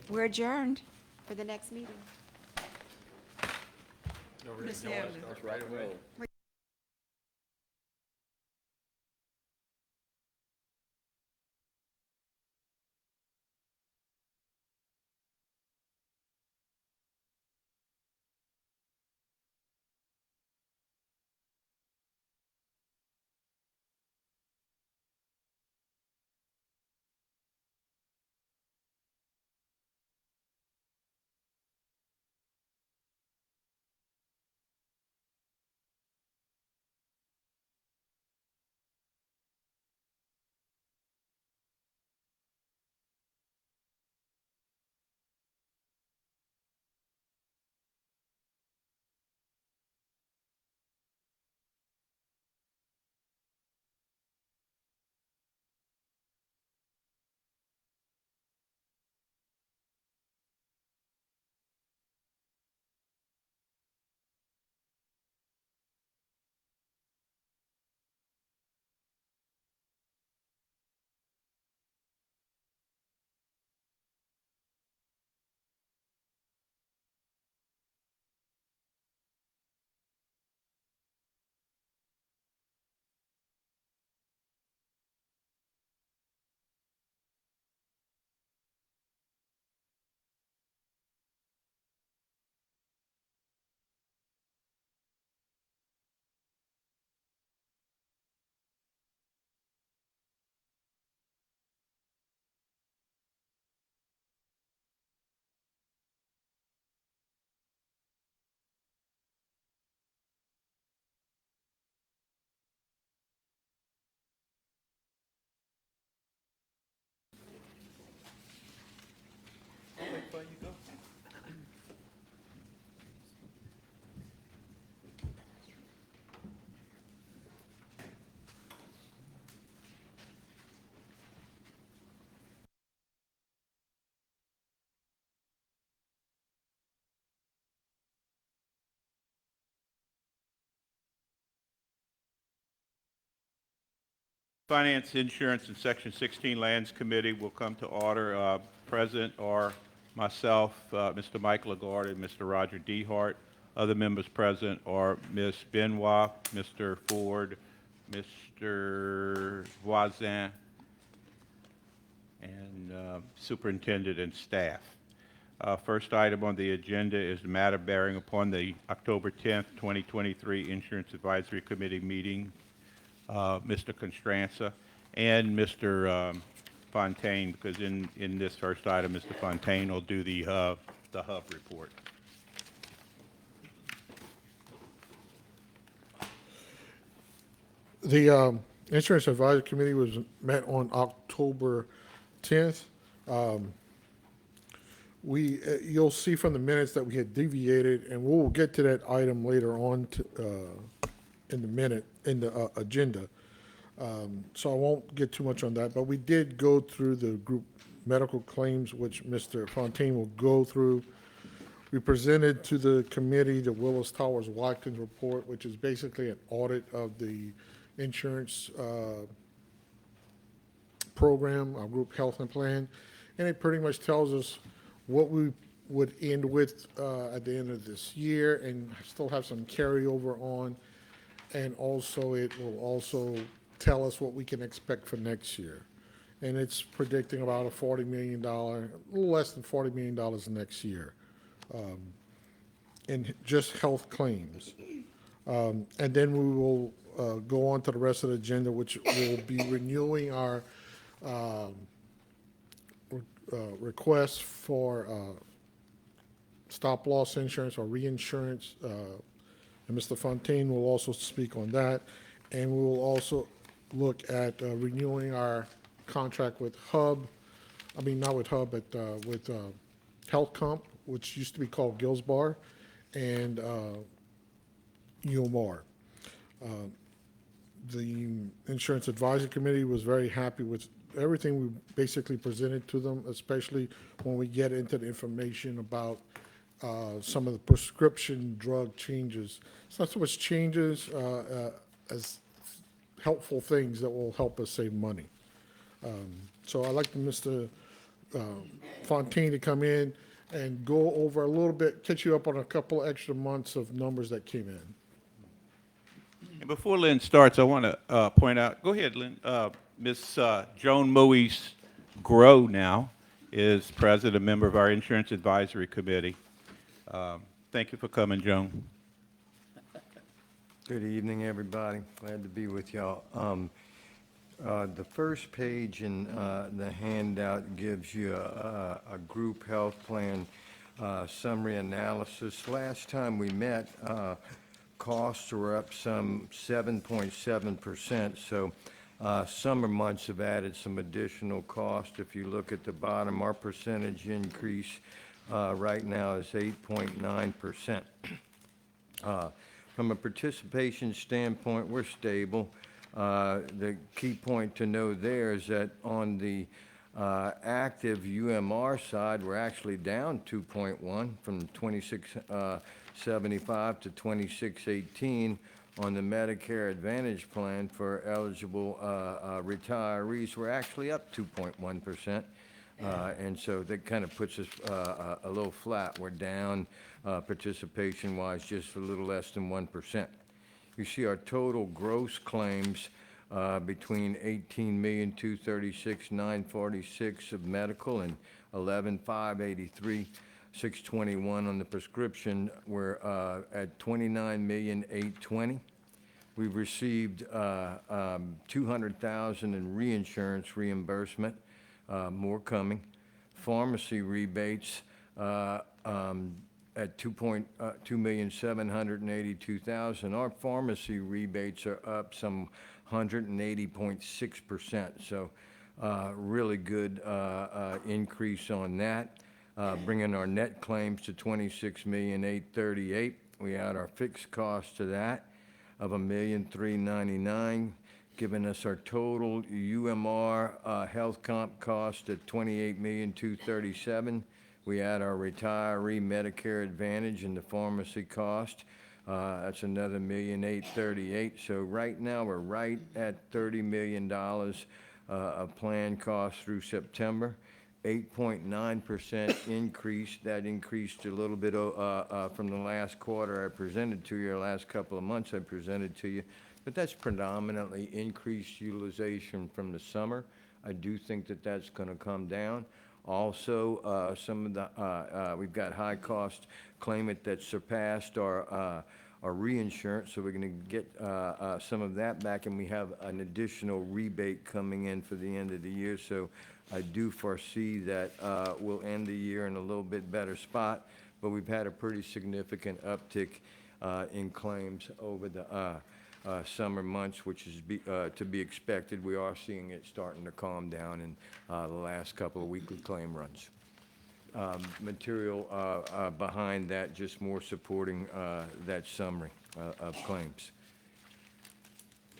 We're adjourned for the next meeting. Ms. Hamlin. Right away. Finance, Insurance, and Section 16 Lands Committee will come to order. Present are myself, Mr. Mike Lagarde, and Mr. Roger Dehart. Other members present are Ms. Benoit, Mr. Ford, Mr. Voisin, and Superintendent and staff. First item on the agenda is the matter bearing upon the October 10th, 2023 Insurance Advisory Committee meeting. Mr. Constranza and Mr. Fontaine, because in this first item, Mr. Fontaine will do the hub report. The Insurance Advisory Committee was met on October 10th. You'll see from the minutes that we had deviated, and we'll get to that item later on in the agenda. So I won't get too much on that, but we did go through the group medical claims, which Mr. Fontaine will go through. We presented to the committee the Willis Towers Watkins report, which is basically an audit of the insurance program, our group health and plan, and it pretty much tells us what we would end with at the end of this year and still have some carryover on. And also, it will also tell us what we can expect for next year. And it's predicting about a $40 million, a little less than $40 million next year in just health claims. And then we will go on to the rest of the agenda, which will be renewing our request for stop-loss insurance or reinsurance. And Mr. Fontaine will also speak on that. And we will also look at renewing our contract with HUB. I mean, not with HUB, but with Health Comp, which used to be called Gilsbar, and UMR. The Insurance Advisory Committee was very happy with everything we basically presented to them, especially when we get into the information about some of the prescription drug changes. It's not so much changes as helpful things that will help us save money. So I'd like Mr. Fontaine to come in and go over a little bit, catch you up on a couple extra months of numbers that came in. And before Lynn starts, I want to point out, go ahead, Lynn. Ms. Joan Moise Grow now is president, a member of our Insurance Advisory Committee. Thank you for coming, Joan. Good evening, everybody. Glad to be with y'all. The first page in the handout gives you a group health plan summary analysis. Last time we met, costs were up some 7.7%, so summer months have added some additional cost. If you look at the bottom, our percentage increase right now is 8.9%. From a participation standpoint, we're stable. The key point to know there is that on the active UMR side, we're actually down 2.1 from 2675 to 2618. On the Medicare Advantage plan for eligible retirees, we're actually up 2.1%. And so that kind of puts us a little flat. We're down participation-wise just a little less than 1%. You see our total gross claims between 18,236,946 of medical and 11,583,621 on the prescription. We're at 29,820,000. We've received 200,000 in reinsurance reimbursement. More coming. Pharmacy rebates at 2,782,000. Our pharmacy rebates are up some 180.6%. So really good increase on that, bringing our net claims to 26,838,000. We add our fixed cost to that of 1,399,000. Giving us our total UMR health comp cost at 28,237,000. We add our retiree Medicare Advantage and the pharmacy cost. That's another 1,838,000. So right now we're right at $30 million of plan costs through September. 8.9% increase. That increased a little bit from the last quarter I presented to you, or last couple of months I presented to you. But that's predominantly increased utilization from the summer. I do think that that's going to come down. Also, some of the we've got high cost claimant that surpassed our reinsurance, so we're going to get some of that back, and we have an additional rebate coming in for the end of the year. So I do foresee that we'll end the year in a little bit better spot, but we've had a pretty significant uptick in claims over the summer months, which is to be expected. We are seeing it starting to calm down in the last couple of weekly claim runs. Material behind that, just more supporting that summary of claims.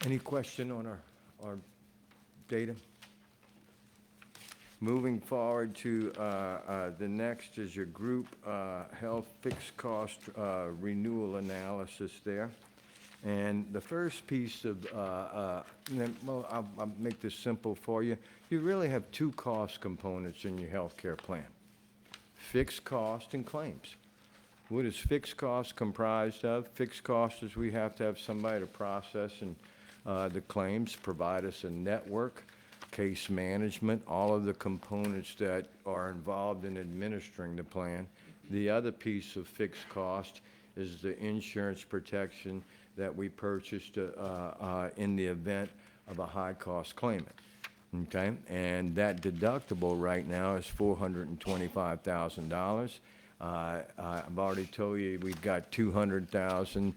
Any question on our data? Moving forward to the next is your group health fixed cost renewal analysis there. And the first piece of, well, I'll make this simple for you. You really have two cost components in your health care plan: fixed cost and claims. What is fixed cost comprised of? Fixed cost is we have to have somebody to process and the claims, provide us a network, case management, all of the components that are involved in administering the plan. The other piece of fixed cost is the insurance protection that we purchased in the event of a high-cost claimant, okay? And that deductible right now is $425,000. I've already told you we've got $200,000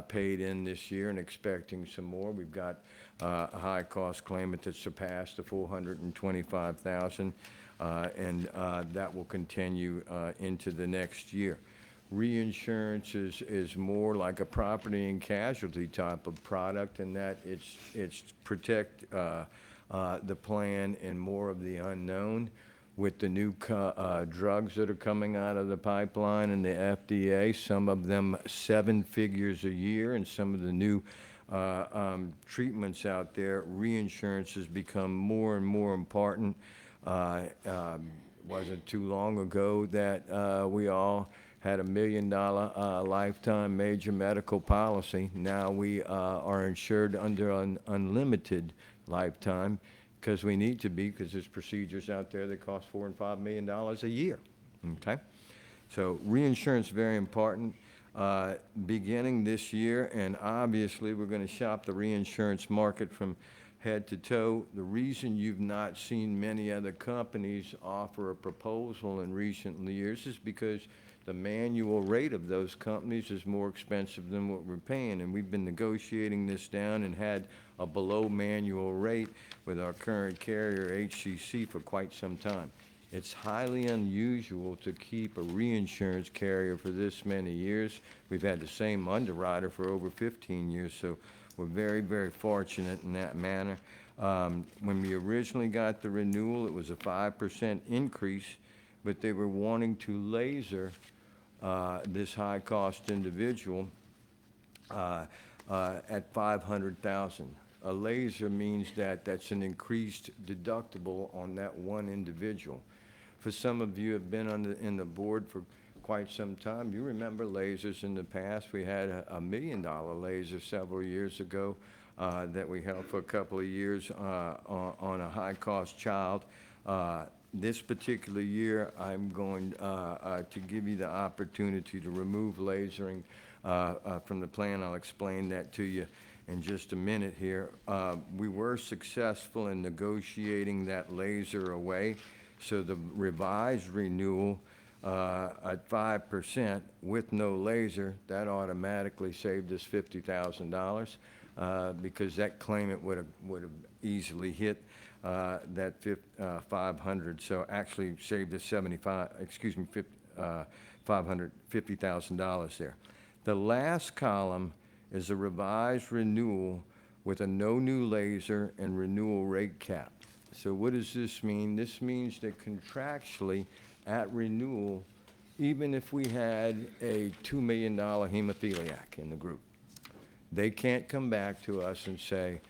paid in this year and expecting some more. We've got a high-cost claimant that surpassed the $425,000, and that will continue into the next year. Reinsurance is more like a property and casualty type of product, in that it's protect the plan and more of the unknown. With the new drugs that are coming out of the pipeline and the FDA, some of them 7 figures a year, and some of the new treatments out there, reinsurance has become more and more important. wasn't too long ago that we all had $1 million lifetime major medical policy. Now we are insured under an unlimited lifetime because we need to be, because there's procedures out there that cost $4 and $5 million a year. Okay? So reinsurance is very important. Beginning this year, and obviously we're going to shop the reinsurance market from head to toe. The reason you've not seen many other companies offer a proposal in recent years is because the manual rate of those companies is more expensive than what we're paying, and we've been negotiating this down and had a below manual rate with our current carrier, HCC, for quite some time. It's highly unusual to keep a reinsurance carrier for this many years. We've had the same underwriter for over 15 years, so we're very, very fortunate in that manner. When we originally got the renewal, it was a 5% increase, but they were wanting to laser this high-cost individual at $500,000. A laser means that that's an increased deductible on that one individual. For some of you who have been in the board for quite some time, you remember lasers in the past. We had a $1 million laser several years ago that we held for a couple of years on a high-cost child. This particular year, I'm going to give you the opportunity to remove lasering from the plan. I'll explain that to you in just a minute here. We were successful in negotiating that laser away, so the revised renewal at 5% with no laser, that automatically saved us $50,000 because that claimant would have easily hit that 500. So actually saved us $550,000 there. The last column is a revised renewal with a no new laser and renewal rate cap. So what does this mean? This means that contractually at renewal, even if we had a $2 million hemophiliac in the group, they can't come back to us and say,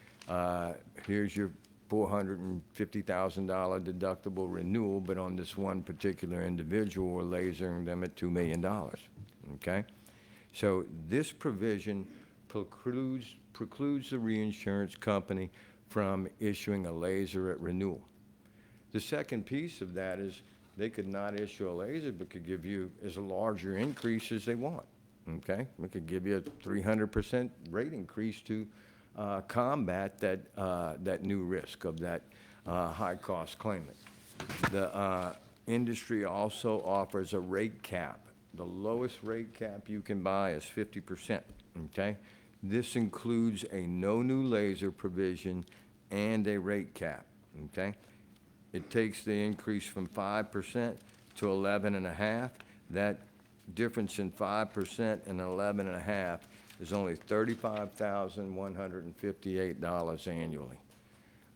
here's your $450,000 deductible renewal, but on this one particular individual, we're lasering them at $2 million, okay? So this provision precludes the reinsurance company from issuing a laser at renewal. The second piece of that is they could not issue a laser, but could give you as larger increase as they want, okay? We could give you a 300% rate increase to combat that new risk of that high-cost claimant. The industry also offers a rate cap. The lowest rate cap you can buy is 50%, okay? This includes a no new laser provision and a rate cap, okay? It takes the increase from 5% to 11.5%. That difference in 5% and 11.5% is only $35,158 annually.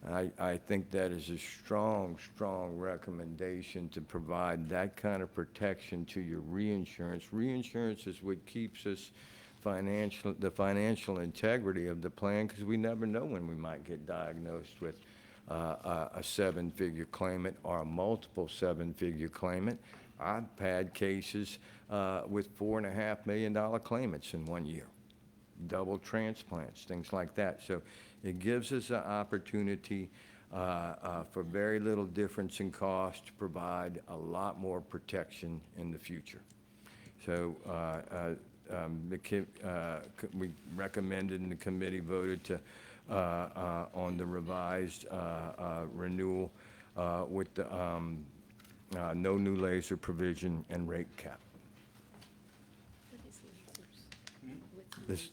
I think that is a strong, strong recommendation to provide that kind of protection to your reinsurance. Reinsurance is what keeps us the financial integrity of the plan, because we never know when we might get diagnosed with a seven-figure claimant or a multiple seven-figure claimant. I've had cases with $4.5 million claimants in 1 year, double transplants, things like that. So it gives us an opportunity for very little difference in cost to provide a lot more protection in the future. So we recommended and the committee voted to on the revised renewal with the no new laser provision and rate cap. This,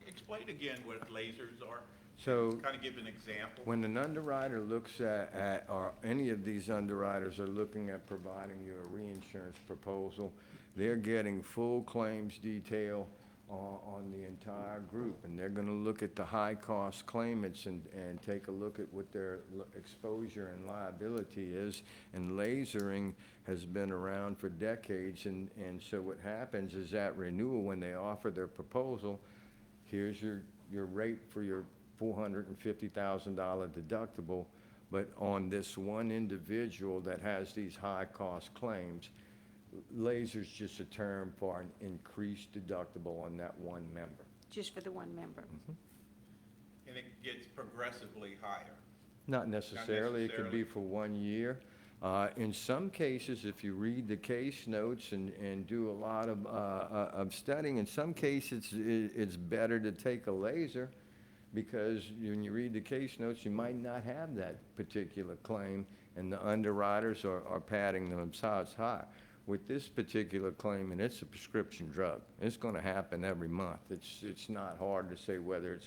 Explain again what lasers are. so Kind of give an example. when an underwriter looks at, or any of these underwriters are looking at providing you a reinsurance proposal, they're getting full claims detail on the entire group, and they're going to look at the high-cost claimants and take a look at what their exposure and liability is. And lasering has been around for decades, and so what happens is at renewal, when they offer their proposal, here's your rate for your $450,000 deductible, But on this one individual that has these high-cost claims, laser's just a term for an increased deductible on that one member. Just for the one member. And it gets progressively higher. Not necessarily, it could be for 1 year. In some cases, if you read the case notes and do a lot of studying, in some cases, it's better to take a laser, because when you read the case notes, you might not have that particular claim, and the underwriters are padding themselves high. With this particular claim, and it's a prescription drug, it's going to happen every month. It's not hard to say whether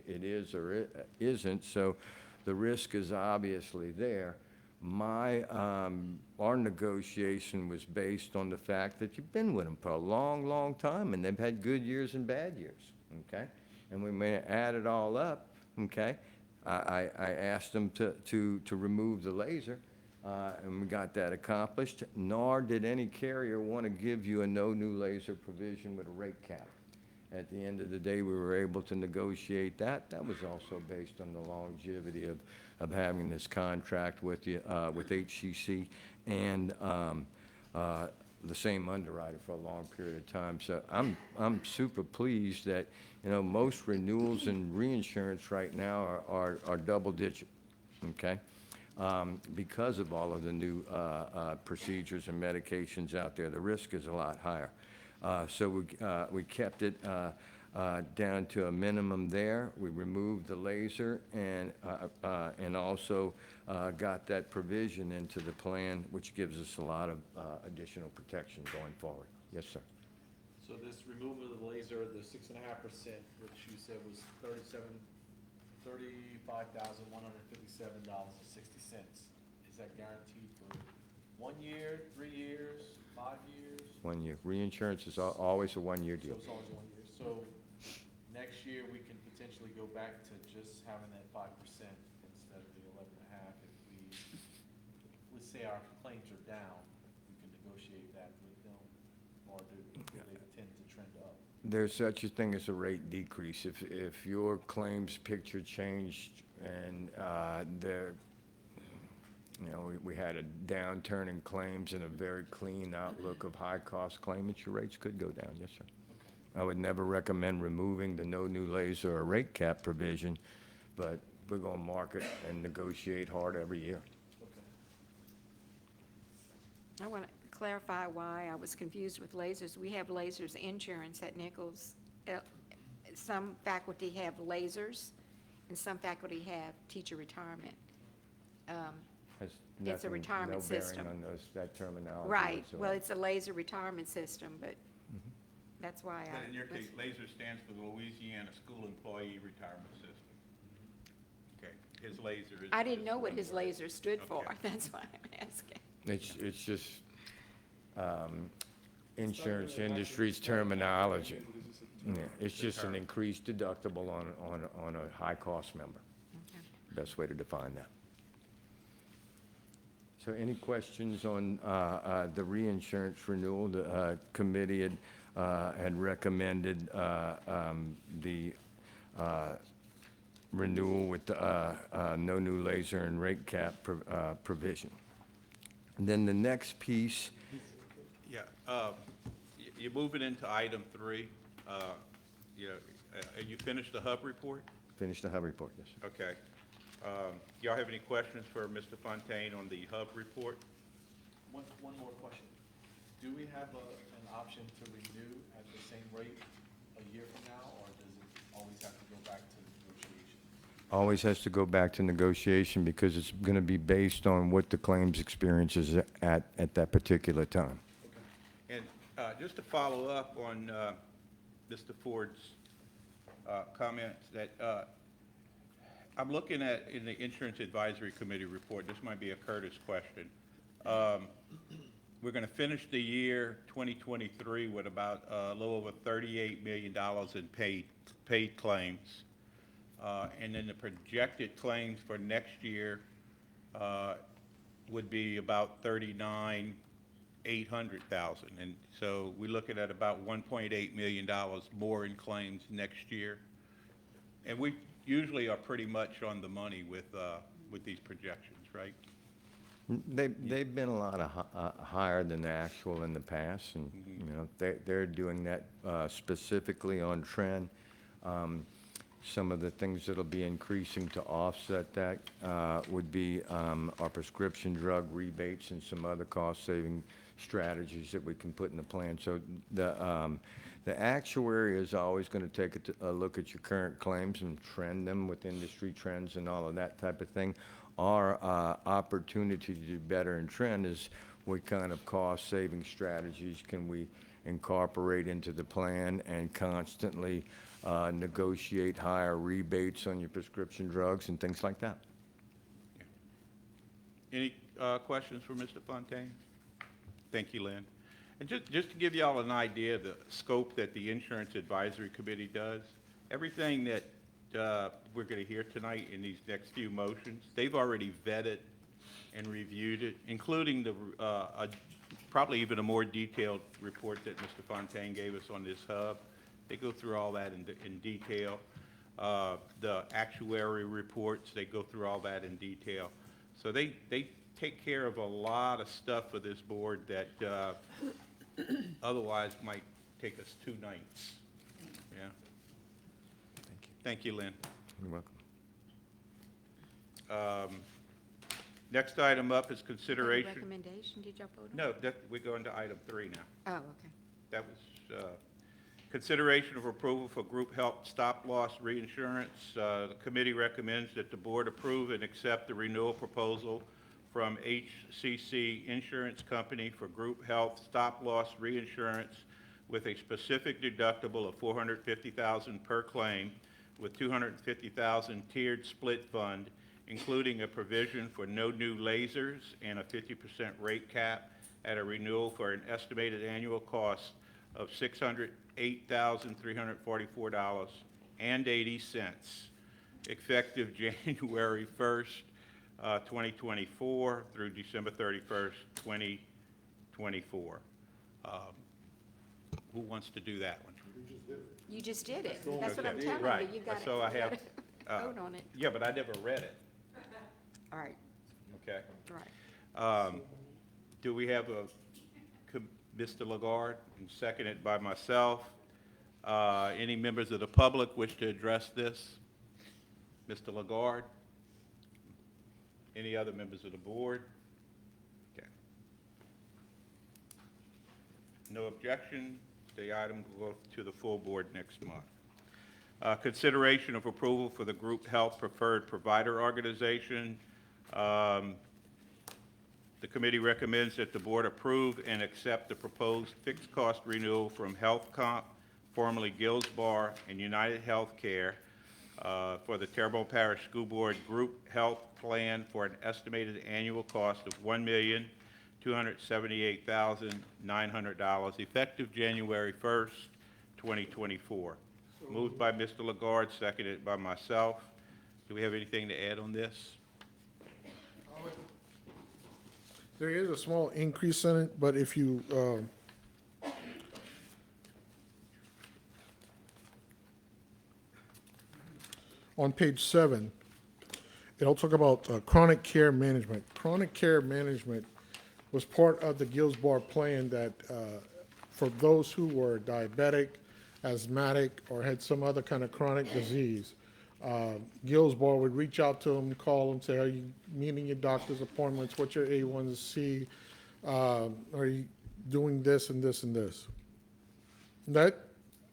it is or it isn't, so the risk is obviously there. Our negotiation was based on the fact that you've been with them for a long, long time, and they've had good years and bad years, okay? And we may add it all up, okay? I asked them to remove the laser, and we got that accomplished, nor did any carrier want to give you a no new laser provision with a rate cap. At the end of the day, we were able to negotiate that. That was also based on the longevity of having this contract with you, with HCC and the same underwriter for a long period of time. So I'm super pleased that, you know, most renewals and reinsurance right now are double digit, okay? Because of all of the new procedures and medications out there, the risk is a lot higher. So we kept it down to a minimum there. We removed the laser and also got that provision into the plan, which gives us a lot of additional protection going forward. Yes, sir. So this removal of the laser, the 6.5%, which you said was $35,157.60. Is that guaranteed for 1 year, 3 years, 5 years? 1 year. Reinsurance is always a 1 year So deal. it's always 1 year. So next year, we can potentially go back to just having that 5% instead of the 11.5. If we, let's say our claims are down, we can negotiate that with them, or do they tend to trend up? There's such a thing as a rate decrease. If your claims picture changed and you know, we had a downturn in claims and a very clean outlook of high-cost claimants, your rates could go down, yes, sir. I would never recommend removing the no new laser or rate cap provision, but we're going to market and negotiate hard every year. I want to clarify why I was confused with lasers. We have lasers insurance at Nichols. Some faculty have lasers, and some faculty have teacher retirement. Has It's a nothing- retirement system. No bearing on that terminology. Right, whatsoever. well, it's a laser retirement system, but that's why I. But in your case, LASER stands for the Louisiana School Employee Retirement System. Okay, his laser is. I didn't know what his laser stood for, Okay. that's why I'm asking. It's just insurance industry's terminology. Yeah, it's just an increased deductible on a high-cost member. Okay. Best way to define that. So any questions on the reinsurance renewal? The committee had recommended the renewal with no new laser and rate cap provision. And then the next piece, Yeah, you're moving into item 3. You finished the hub report? finish the hub report, yes. Okay. Y'all have any questions for Mr. Fontaine on the hub report? One more question. Do we have an option to renew at the same rate a year from now, or does it always have to go back to negotiation? Always has to go back to negotiation because it's going to be based on what the claims experience is at that particular time. And just to follow up on Mr. Ford's comments, that I'm looking at in the Insurance Advisory Committee report, this might be a Curtis question. We're going to finish the year 2023 with about a little over $38 million in paid claims. And then the projected claims for next year would be about $39,800,000. And so we're looking at about $1.8 million more in claims next year. And we usually are pretty much on the money with with these projections, right? They've been a lot higher than the actual in the past, and, you know, they're doing that specifically on trend. Some of the things that'll be increasing to offset that would be our prescription drug rebates and some other cost-saving strategies that we can put in the plan. So the actuary is always going to take a look at your current claims and trend them with industry trends and all of that type of thing. Our opportunity to do better in trend is what kind of cost-saving strategies can we incorporate into the plan and constantly negotiate higher rebates on your prescription drugs and things like that. Any questions for Mr. Fontaine? Thank you, Lynn. And just to give you all an idea of the scope that the Insurance Advisory Committee does, everything that we're going to hear tonight in these next few motions, they've already vetted and reviewed it, including the probably even a more detailed report that Mr. Fontaine gave us on this hub. They go through all that in detail. The actuary reports, they go through all that in detail. So they take care of a lot of stuff for this board that otherwise might take us 2 nights. Yeah. Thank you, Lynn. You're welcome. Next item up is Any consideration. recommendation, did y'all vote on? No, we're going to item 3 now. Oh, okay. That was consideration of approval for group health stop-loss reinsurance. The committee recommends that the board approve and accept the renewal proposal from HCC Insurance Company for group health stop-loss reinsurance with a specific deductible of $450,000 per claim with $250,000 tiered split fund, including a provision for no new lasers and a 50% rate cap at a renewal for an estimated annual cost of $608,344.80, effective January 1st, 2024 through December 31st, 2024. Who wants to do that one? You just did it. That's what I'm Okay. telling Right. you. You got it. So I You have, gotta Vote on it. Yeah, but I never read it, All right, okay? all right. Do we have Mr. Lagarde, and seconded by myself? Any members of the public wish to address this? Mr. Lagarde? Any other members of the board? Okay. No objection. The item will go to the full board next month. Consideration of approval for the Group Health Preferred Provider Organization. The committee recommends that the board approve and accept the proposed fixed cost renewal from Health Comp, formerly Gillsbar, and United Healthcare for the Terrebonne Parish School Board Group Health Plan for an estimated annual cost of $1,278,900, effective January 1st, 2024. Moved by Mr. Lagarde, seconded by myself. Do we have anything to add on this? There is a small increase in it, but if you, on page 7, it'll talk about chronic care management. Chronic care management was part of the Gillsbar plan that, for those who were diabetic, asthmatic, or had some other kind of chronic disease, Gillsbar would reach out to them, call them, say, are you meeting your doctor's appointments? What's your A1C? Are you doing this and this and this? That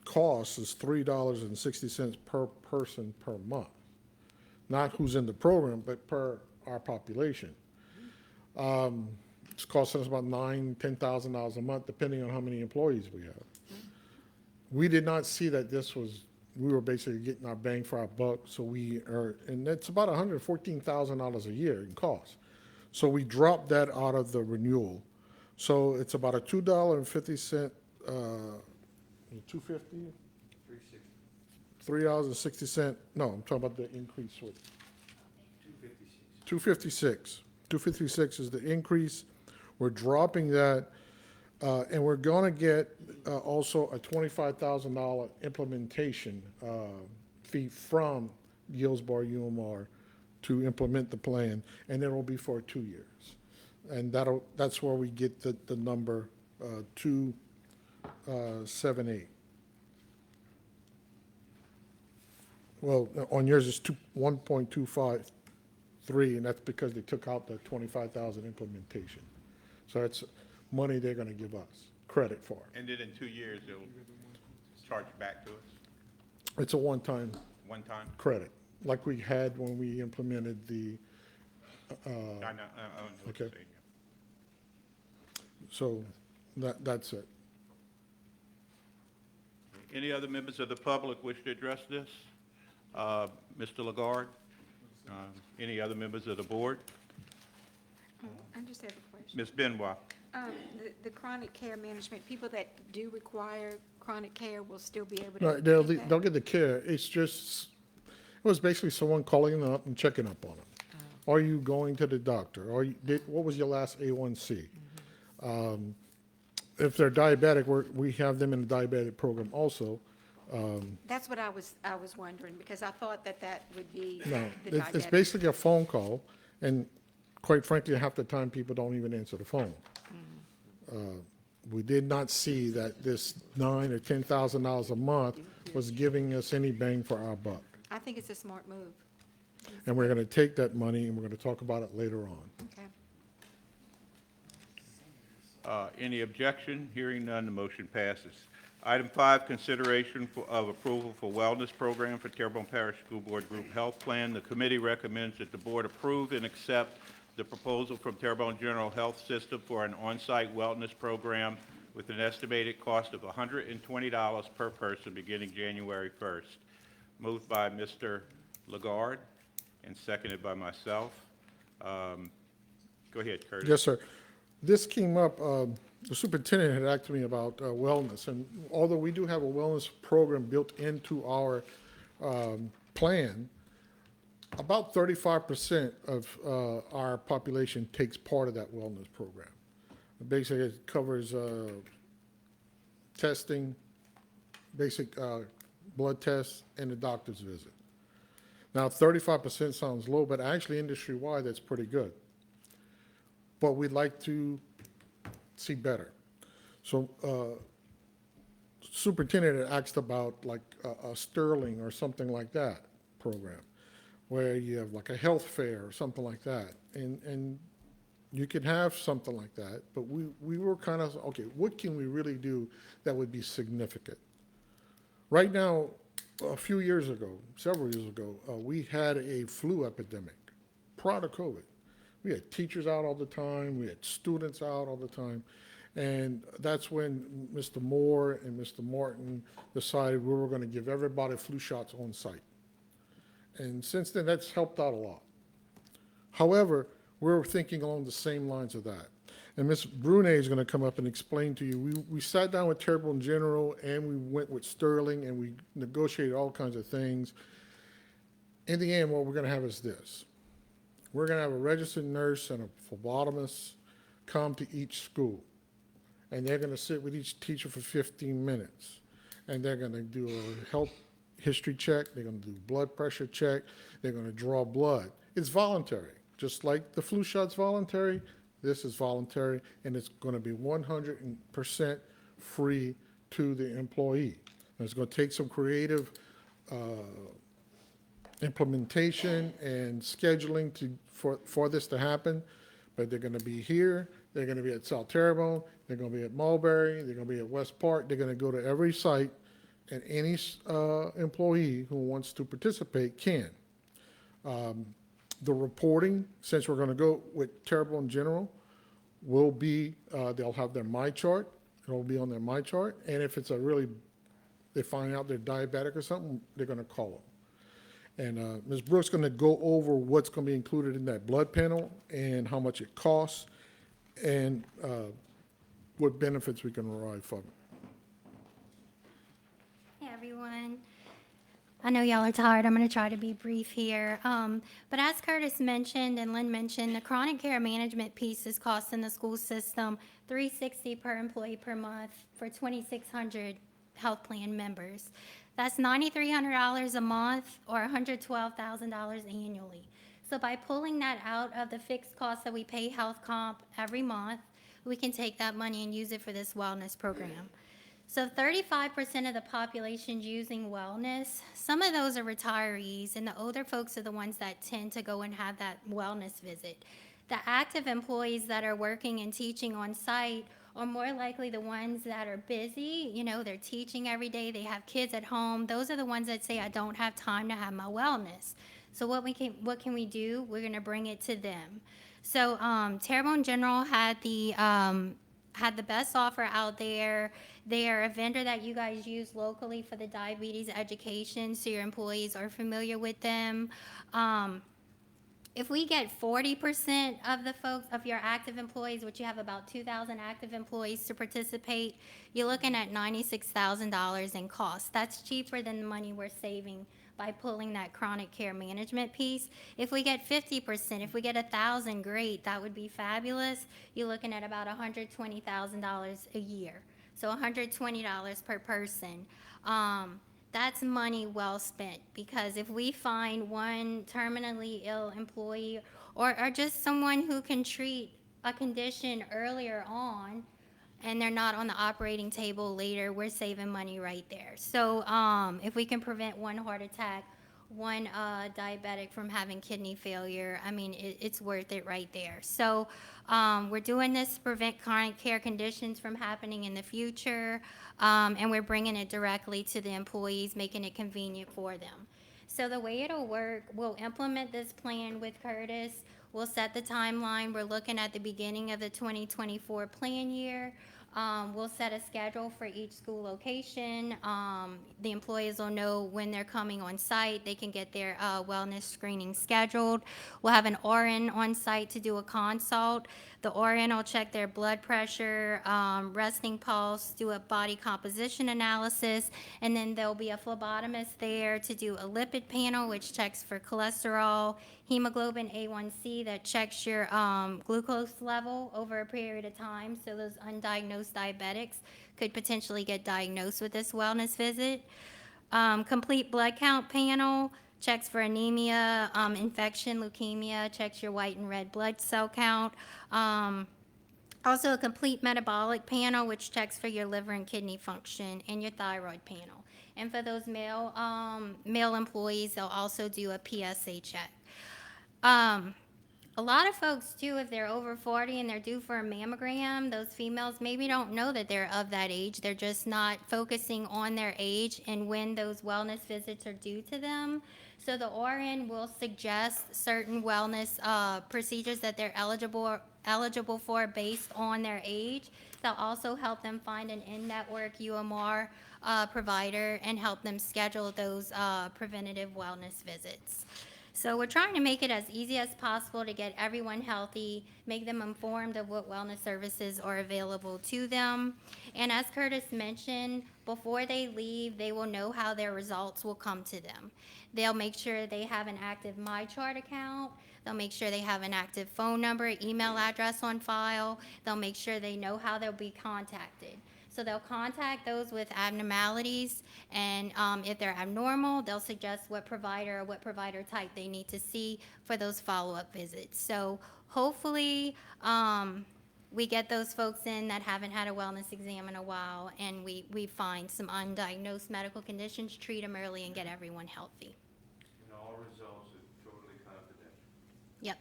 cost is $3.60 per person per month. Not who's in the program, but per our population. It's costing us about $9,000, $10,000 a month, depending on how many employees we have. We did not see that this was, we were basically getting our bang for our buck, so and it's about $114,000 a year in cost. So we dropped that out of the renewal. So it's about a $2.50, $2.50? $3.60, no, I'm talking about the increase with. $2.56. $2.56 is the increase. We're dropping that, and we're gonna get also a $25,000 implementation fee from Gillsbar UMR to implement the plan, and it'll be for 2 years. And that's where we get the number 278. Well, on yours it's 1.253, and that's because they took out the 25,000 implementation. So that's money they're gonna give us credit for. And then in 2 years, they'll charge back to us, It's a one-time one time? credit, like we had when we implemented the, I know what okay. you're saying. so that's it. Any other members of the public wish to address this? Mr. Lagarde? Any other members of the board? I just have a question. Ms. Benoit? The chronic care management, people that do require chronic care will still be able No, to they'll get that? they'll get the care. It's just, it was basically someone calling them up and checking up on them. Are you going to the doctor? What was your last A1C? If they're diabetic, we have them in the diabetic program also. That's what I was wondering, because I thought that would be No, the it's diabetic. basically a phone call, and quite frankly, half the time, people don't even answer the phone. We did not see that this $9,000 or $10,000 a month was giving us any bang for our buck. I think it's a smart move. And we're gonna take that money, and we're gonna talk about it later on. Okay. Any objection? Hearing none, the motion passes. Item 5, consideration of approval for wellness program for Terrebonne Parish School Board Group Health Plan. The committee recommends that the board approve and accept the proposal from Terrebonne General Health System for an on-site wellness program with an estimated cost of $120 per person beginning January 1st. Moved by Mr. Lagarde and seconded by myself. Go ahead, Curtis. Yes, sir. This came up, the superintendent had asked me about wellness, and although we do have a wellness program built into our plan, about 35% of our population takes part of that wellness program. Basically, it covers testing, basic blood tests, and a doctor's visit. Now, 35% sounds low, but actually industry-wide, that's pretty good. But we'd like to see better. So superintendent had asked about like a Sterling or something like that program, where you have like a health fair or something like that. And you can have something like that, but we were kind of, okay, what can we really do that would be significant? Right now, a few years ago, several years ago, we had a flu epidemic prior to COVID. We had teachers out all the time, we had students out all the time, and that's when Mr. Moore and Mr. Martin decided we were going to give everybody flu shots on site. And since then, that's helped out a lot. However, we're thinking along the same lines of that. And Ms. Brunet is going to come up and explain to you, we sat down with Terrebonne General, and we went with Sterling, and we negotiated all kinds of things. In the end, what we're going to have is this. We're going to have a registered nurse and a phlebotomist come to each school, and they're going to sit with each teacher for 15 minutes, and they're going to do a health history check, they're going to do blood pressure check, they're going to draw blood. It's voluntary. Just like the flu shot's voluntary, this is voluntary, and it's going to be 100% free to the employee. And it's going to take some creative implementation and scheduling for this to happen, but they're going to be here, they're going to be at South Terrebonne, they're going to be at Mulberry, they're going to be at West Park, they're going to go to every site, and any employee who wants to participate can. The reporting, since we're going to go with Terrebonne General, will be, they'll have their My Chart, it'll be on their My Chart, and if it's they find out they're diabetic or something, they're going to call them. And Ms. Brooks is going to go over what's going to be included in that blood panel and how much it costs and what benefits we can derive from it. Hey, everyone. I know y'all are tired. I'm going to try to be brief here. But as Curtis mentioned and Lynn mentioned, the chronic care management piece is costing the school system $360 per employee per month for 2,600 health plan members. That's $9,300 a month or $112,000 annually. So by pulling that out of the fixed costs that we pay health comp every month, we can take that money and use it for this wellness program. So 35% of the population's using wellness. Some of those are retirees, and the older folks are the ones that tend to go and have that wellness visit. The active employees that are working and teaching on site are more likely the ones that are busy. You know, they're teaching every day, they have kids at home. Those are the ones that say, I don't have time to have my wellness. So what can we do? We're gonna bring it to them. So Terrebonne General had the best offer out there. They are a vendor that you guys use locally for the diabetes education, so your employees are familiar with them. If we get 40% of the folks, of your active employees, which you have about 2,000 active employees to participate, you're looking at $96,000 in costs. That's cheaper than the money we're saving by pulling that chronic care management piece. If we get 50%, if we get 1,000, great, that would be fabulous. You're looking at about $120,000 a year. So $120 per person. That's money well spent, because if we find one terminally ill employee or just someone who can treat a condition earlier on and they're not on the operating table later, we're saving money right there. So if we can prevent one heart attack, one diabetic from having kidney failure, I mean, it's worth it right there. So we're doing this to prevent chronic care conditions from happening in the future, and we're bringing it directly to the employees, making it convenient for them. So the way it'll work, we'll implement this plan with Curtis. We'll set the timeline. We're looking at the beginning of the 2024 plan year. We'll set a schedule for each school location. The employees will know when they're coming on site. They can get their wellness screening scheduled. We'll have an RN on site to do a consult. The RN will check their blood pressure, resting pulse, do a body composition analysis, and then there'll be a phlebotomist there to do a lipid panel, which checks for cholesterol, hemoglobin A1C, that checks your glucose level over a period of time, so those undiagnosed diabetics could potentially get diagnosed with this wellness visit. Complete blood count panel checks for anemia, infection, leukemia, checks your white and red blood cell count. Also a complete metabolic panel, which checks for your liver and kidney function, and your thyroid panel. And for those male employees, they'll also do a PSA check. A lot of folks too, if they're over 40 and they're due for a mammogram, those females maybe don't know that they're of that age. They're just not focusing on their age and when those wellness visits are due to them. So the RN will suggest certain wellness procedures that they're eligible for based on their age. They'll also help them find an in-network UMR provider and help them schedule those preventative wellness visits. So we're trying to make it as easy as possible to get everyone healthy, make them informed of what wellness services are available to them. And as Curtis mentioned, before they leave, they will know how their results will come to them. They'll make sure they have an active MyChart account. They'll make sure they have an active phone number, email address on file. They'll make sure they know how they'll be contacted. So they'll contact those with abnormalities, and if they're abnormal, they'll suggest what provider or what provider type they need to see for those follow-up visits. So hopefully we get those folks in that haven't had a wellness exam in a while, and we find some undiagnosed medical conditions, treat them early, and get everyone healthy. And all results are totally confidential. Yep.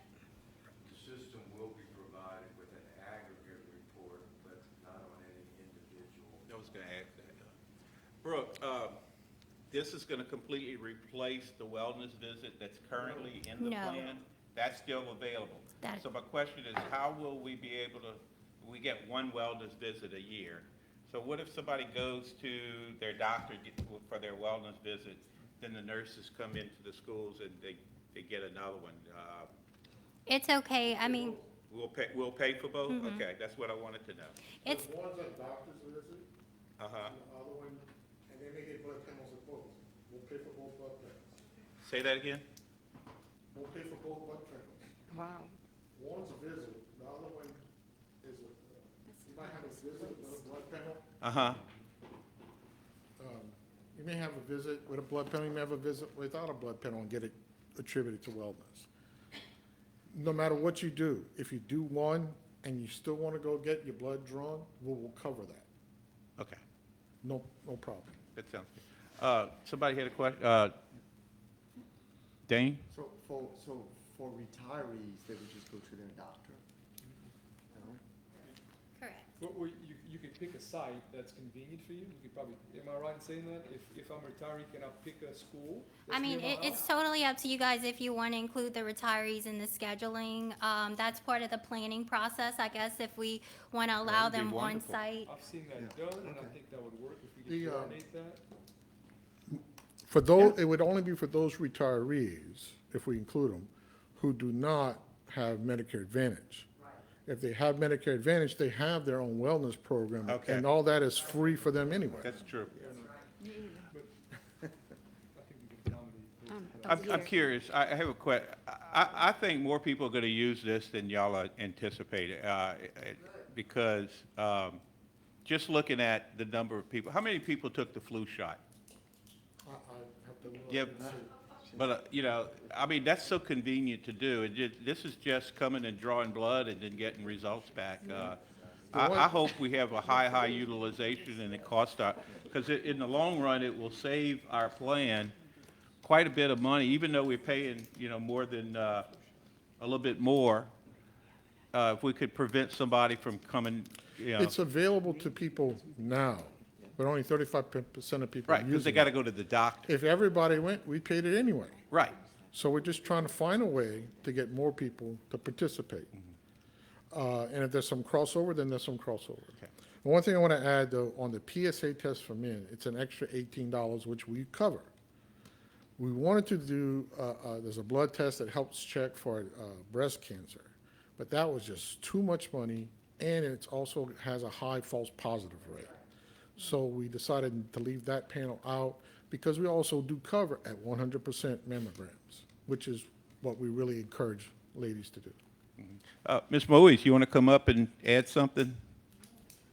The system will be provided with an aggregate report, but not on any individual. I was going to ask that. Brooke, this is going to completely replace the wellness visit that's currently in the No. plan? That's still available? That- So my question is, how will we be able to, we get one wellness visit a year. So what if somebody goes to their doctor for their wellness visit, then the nurses come into the schools and they get another one? It's okay. I mean, We'll pay for both? Okay, that's what I wanted to know. it's, One's a doctor's visit, Uh-huh. and the other one, and then they get blood panels at both. We'll pay for both blood panels. Say that again? We'll pay for both blood panels. Wow. One's a visit, the other one is you might have a visit with a blood panel. Uh-huh. You may have a visit with a blood panel, you may have a visit without a blood panel and get it attributed to wellness. no matter what you do, if you do one and you still want to go get your blood drawn, we'll cover that. Okay, No problem. that sounds good. Somebody had a question? Dane? So for retirees, they would just go to their doctor? No? Correct. Well, you could pick a site that's convenient for you. You could probably, am I right in saying that? If I'm retiree, can I pick a school? I that's mean, near my it's house? totally up to you guys if you want to include the retirees in the scheduling. That's part of the planning process, I guess, if we want to allow That'd be them on wonderful. site. I've seen that done, and I okay. think that would work if we The, could coordinate that. For those, it would only be for those retirees, if we include them, who do not have Medicare Advantage. If they have Medicare Advantage, they have their own wellness program. Okay. And all that is free for them anyway. That's true. I think we can accommodate. I'm Here. curious, I have a I think more people are going to use this than y'all are anticipating, because just looking at the number of people, how many people took the flu shot? Yeah, but, you know, I mean, that's so convenient to do. This is just coming and drawing blood and then getting results back. I hope we have a high utilization and it costs our, because in the long run, it will save our plan quite a bit of money, even though we're paying, you know, more than, a little bit more. If we could prevent somebody from coming, you know, It's available to people now, but only 35% of people are right, because they using got to it. go to the doctor. If everybody went, we paid it anyway. Right. So we're just trying to find a way to get more people to participate. And if there's some crossover, then there's some crossover. Okay. One thing I want to add, though, on the PSA test for men, it's an extra $18, which we cover. We wanted to do, there's a blood test that helps check for breast cancer, but that was just too much money, and it also has a high false positive rate. So we decided to leave that panel out, because we also do cover at 100% mammograms, which is what we really encourage ladies to do. Ms. Moise, you want to come up and add something?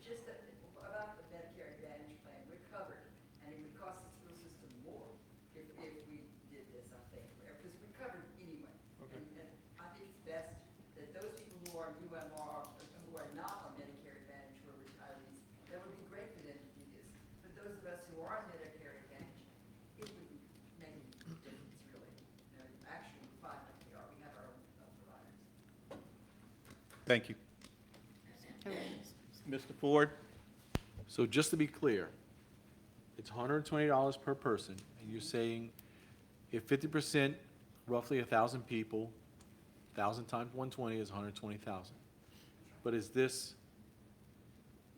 Just about the Medicare Advantage plan, we're covered, and it would cost the school system more if we did this, I think, because we're covered anyway. And I think it's best that those people who are UMR, who are not on Medicare Advantage, who are retirees, that would be great for them to do this. But those of us who are on Medicare Advantage, it wouldn't make any difference, really. Actually, we're fine like we are, we have our own providers. Thank you. Mr. Ford? So just to be clear, it's $120 per person, and you're saying if 50%, roughly 1,000 people, 1,000 times 120 is 120,000. But is this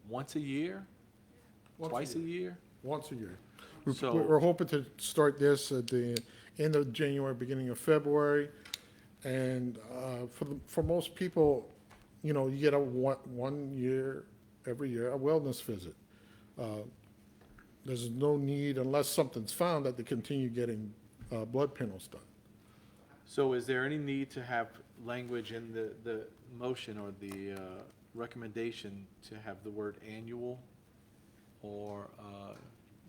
once a year? Twice a year? Once a year. So- We're hoping to start this at the end of January, beginning of February. And for most people, you know, you get a one year, every year, a wellness visit. There's no need, unless something's found, that they continue getting blood panels done. So is there any need to have language in the motion or the recommendation to have the word annual or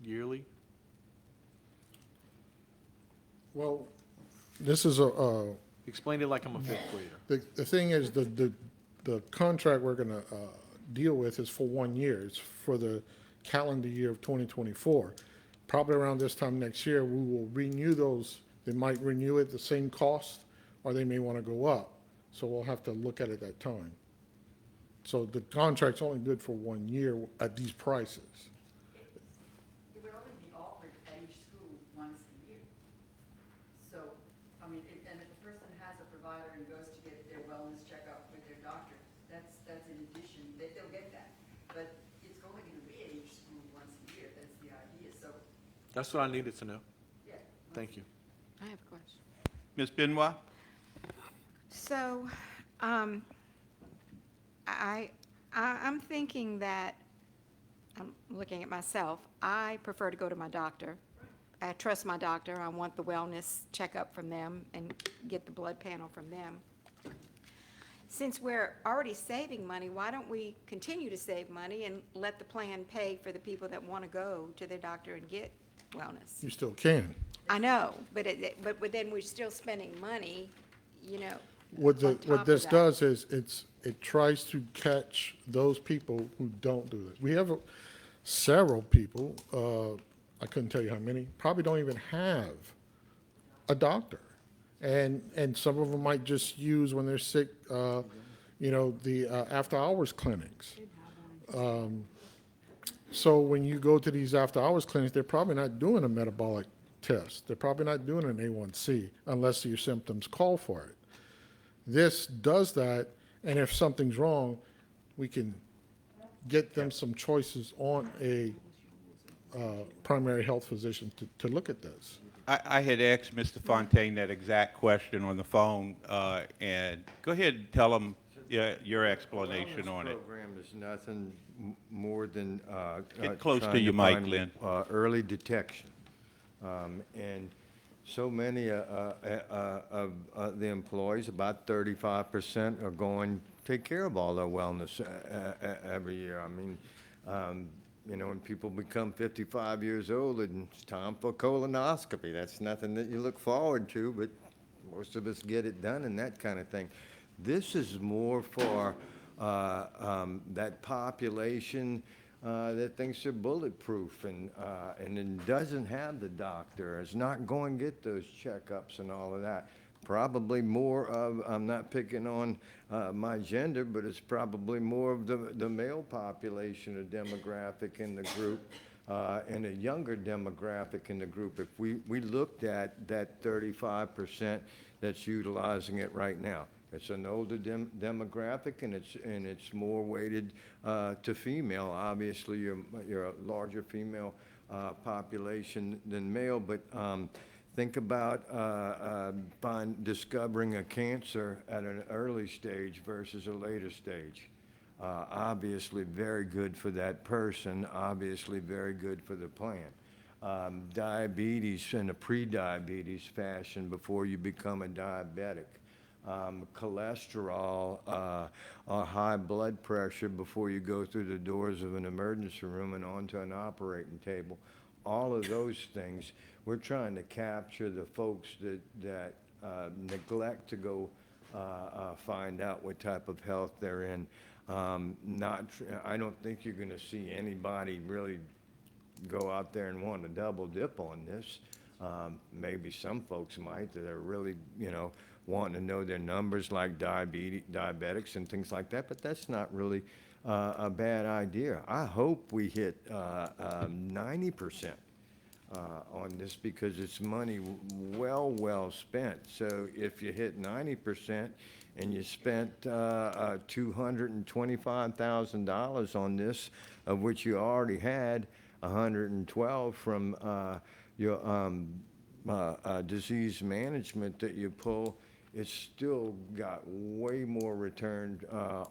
yearly? Well, this is Explain it like I'm a fifth grader. the thing is, the contract we're gonna deal with is for 1 year. It's for the calendar year of 2024. Probably around this time next year, we will renew those. They might renew it the same cost, or they may want to go up. So we'll have to look at it at that time. So the contract's only good for 1 year at these prices. It would only be offered at each school once a year. So, I mean, and if a person has a provider and goes to get their wellness checkup with their doctor, that's in addition, they'll get that. But it's only gonna be at each school once a year, that's the idea, so, That's what I needed to know. yeah. Thank you. I have a question. Ms. Benoit? So, I'm thinking that, I'm looking at myself, I prefer to go to my doctor. I trust my doctor, I want the wellness checkup from them and get the blood panel from them. Since we're already saving money, why don't we continue to save money and let the plan pay for the people that want to go to their doctor and get wellness? You still can. I know, but then we're still spending money, you know. what on top what of this that. does is it tries to catch those people who don't do this. We have several people, I couldn't tell you how many, probably don't even have a doctor. And some of them might just use when they're sick, the after-hours clinics. So when you go to these after-hours clinics, they're probably not doing a metabolic test. They're probably not doing an A1C unless your symptoms call for it. This does that, and if something's wrong, we can get them some choices on a primary health physician to look at this. I had asked Mr. Fontaine that exact question on the phone, and go ahead and tell him your explanation on This it. program is nothing more than Get close to trying your mic, find, Lynn. early detection. And so many of the employees, about 35%, are going, take care of all their wellness every year. I mean, when people become 55 years old, and it's time for colonoscopy. That's nothing that you look forward to, but most of us get it done and that kind of thing. This is more for that population that thinks they're bulletproof and then doesn't have the doctor, is not going to get those checkups and all of that. Probably more of, I'm not picking on my gender, but it's probably more of the male population or demographic in the group and a younger demographic in the group. If we looked at that 35% that's utilizing it right now, it's an older demographic, and it's more weighted to female. Obviously, you're a larger female population than male, but think about discovering a cancer at an early stage versus a later stage. Obviously, very good for that person. Obviously, very good for the plan. Diabetes in a pre-diabetes fashion before you become a diabetic. Cholesterol or high blood pressure before you go through the doors of an emergency room and onto an operating table. All of those things, we're trying to capture the folks that neglect to go find out what type of health they're in. I don't think you're going to see anybody really go out there and want to double dip on this. Maybe some folks might that are really, wanting to know their numbers like diabetics and things like that, but that's not really a bad idea. I hope we hit 90% on this because it's money well spent. So if you hit 90% and you spent $225,000 on this, of which you already had 112 from your disease management that you pull, it's still got way more return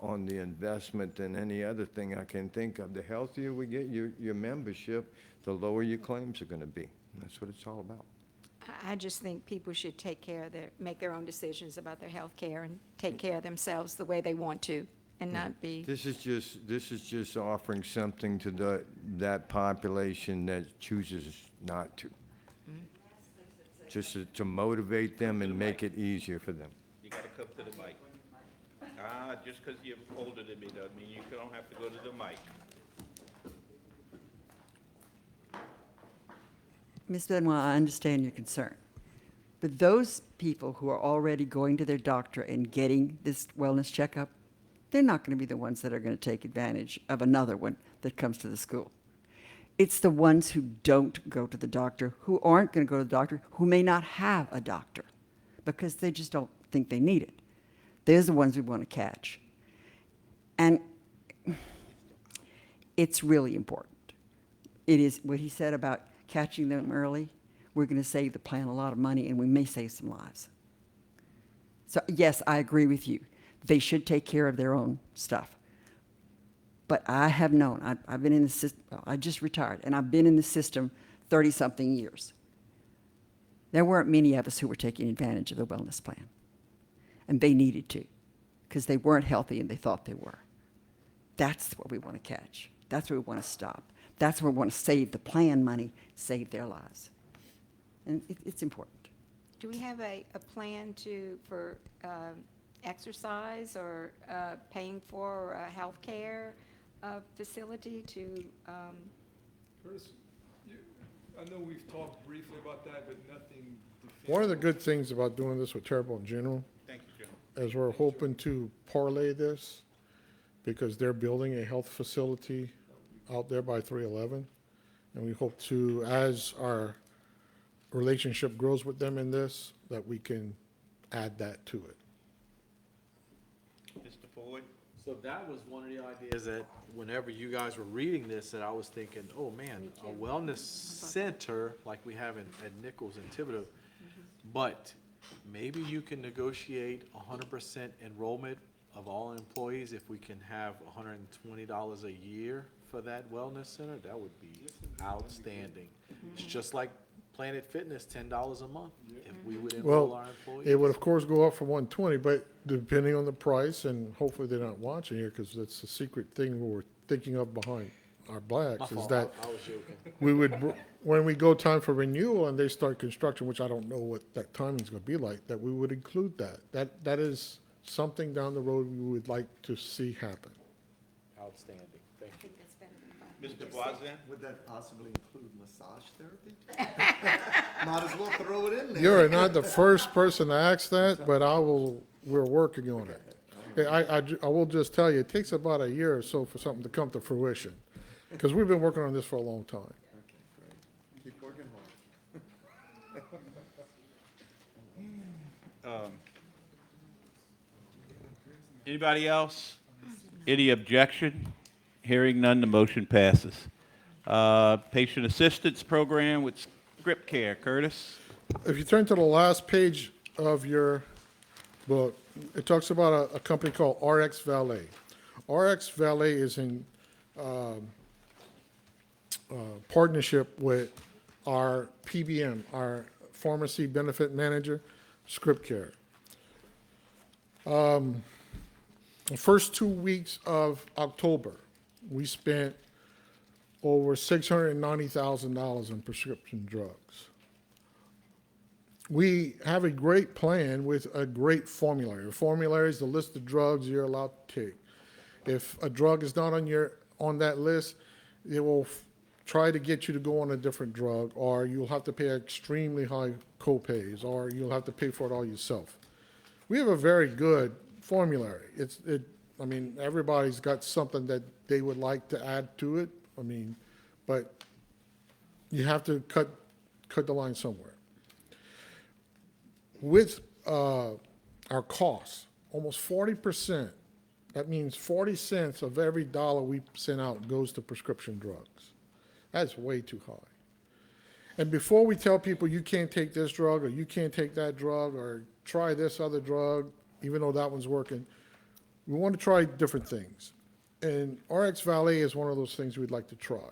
on the investment than any other thing I can think of. The healthier we get your membership, the lower your claims are going to be. That's what it's all about. I just think people should make their own decisions about their health care and take care of themselves the way they want to and not be. This is just offering something to that population that chooses not to. Just to motivate them and make it easier for them. You got to come to the mic. Just because you're older than me doesn't mean you don't have to go to the mic. Ms. Benoit, I understand your concern. But those people who are already going to their doctor and getting this wellness checkup, they're not going to be the ones that are going to take advantage of another one that comes to the school. It's the ones who don't go to the doctor, who aren't going to go to the doctor, who may not have a doctor because they just don't think they need it. They're the ones we want to catch. And it's really important. It is what he said about catching them early. We're going to save the plan a lot of money, and we may save some lives. So, yes, I agree with you. They should take care of their own stuff. But I have known, I've been in the system, I just retired, and I've been in the system 30-something years. There weren't many of us who were taking advantage of the wellness plan. And they needed to, because they weren't healthy and they thought they were. That's what we want to catch. That's what we want to stop. That's where we want to save the plan money, save their lives. And it's important. Do we have a plan for exercise or paying for a healthcare facility to, Curtis, you, I know we've talked briefly about that, but nothing definitive. One of the good things about doing this with Terrible in general, Thank you, Jim. is we're hoping to parlay this, because they're building a health facility out there by 311. And we hope to, as our relationship grows with them in this, that we can add that to it. Mr. Ford? So that was one of the ideas that whenever you guys were reading this, that I was thinking, oh man, a wellness center like we have at Nichols and Thibodeau. But maybe you can negotiate 100% enrollment of all employees if we can have $120 a year for that wellness center. That would be outstanding. It's just like Planet Fitness, $10 a month, if we would enroll Well, our employees. it would of course go up for 120, but depending on the price, and hopefully they're not watching here, because that's a secret thing we're thinking of behind our My blacks, is fault, that I was joking. we would, when we go time for renewal and they start construction, which I don't know what that timing's gonna be like, that we would include that. That is something down the road we would like to see happen. Outstanding, thank you. Mr. Voisin? Would that possibly include massage therapy? Might as well throw it in there. You're not the first person to ask that, but we're working on it. I will just tell you, it takes about a year or so for something to come to fruition, because we've been working on this for a long time. Okay, great. Keep working hard. Anybody else? Any objection? Hearing none, the motion passes. Patient Assistance Program with Script Care. Curtis? If you turn to the last page of your book, it talks about a company called RX Valet. RX Valet is in partnership with our PBM, our Pharmacy Benefit Manager, Script Care. The first 2 weeks of October, we spent over $690,000 in prescription drugs. We have a great plan with a great formulary. A formulary is the list of drugs you're allowed to take. If a drug is not on that list, it will try to get you to go on a different drug, or you'll have to pay extremely high copays, or you'll have to pay for it all yourself. We have a very good formulary. I mean, everybody's got something that they would like to add to it. I mean, but you have to cut the line somewhere. With our costs, almost 40%, that means 40 cents of every dollar we send out goes to prescription drugs. That's way too high. And before we tell people you can't take this drug, or you can't take that drug, or try this other drug, even though that one's working, we want to try different things. And RX Valet is one of those things we'd like to try.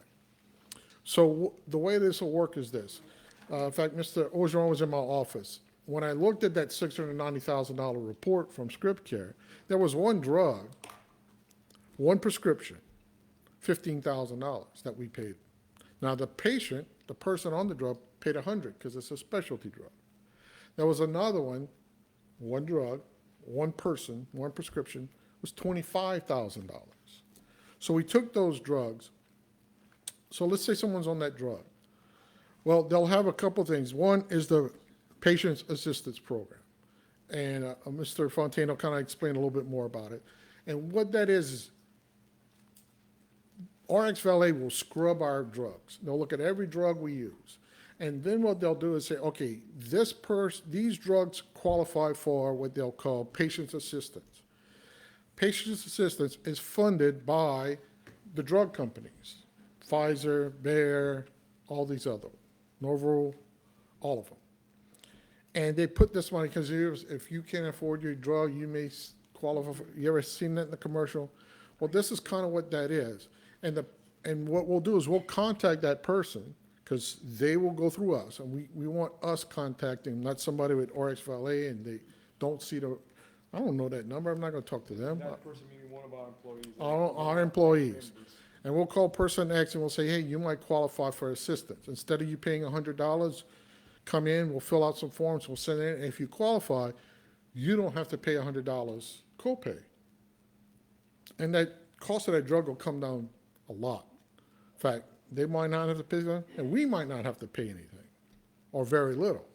So the way this will work is this. In fact, Mr. Ogeron was in my office. When I looked at that $690,000 report from Script Care, there was one drug, one prescription, $15,000 that we paid. Now, the patient, the person on the drug, paid $100 because it's a specialty drug. There was another one drug, one person, one prescription, was $25,000. So we took those drugs. So let's say someone's on that drug. Well, they'll have a couple things. One is the Patient Assistance Program. And Mr. Fontaine will kind of explain a little bit more about it. And what that is RX Valet will scrub our drugs. They'll look at every drug we use. And then what they'll do is say, okay, these drugs qualify for what they'll call patient assistance. Patient assistance is funded by the drug companies, Pfizer, Bayer, all these other, Novo, all of them. And they put this money, because if you can't afford your drug, you may qualify for, you ever seen that in the commercial? Well, this is kind of what that is. And what we'll do is we'll contact that person, because they will go through us, and we want us contacting, not somebody with RX Valet, and they don't see I don't know that number, I'm not gonna talk to them. That person meaning one of our employees. Our employees. And we'll call person X and we'll say, hey, you might qualify for assistance. Instead of you paying $100, come in, we'll fill out some forms, we'll send it in, and if you qualify, you don't have to pay $100 copay. And that cost of that drug will come down a lot. In fact, they might not have to pay that, and we might not have to pay anything, or very little.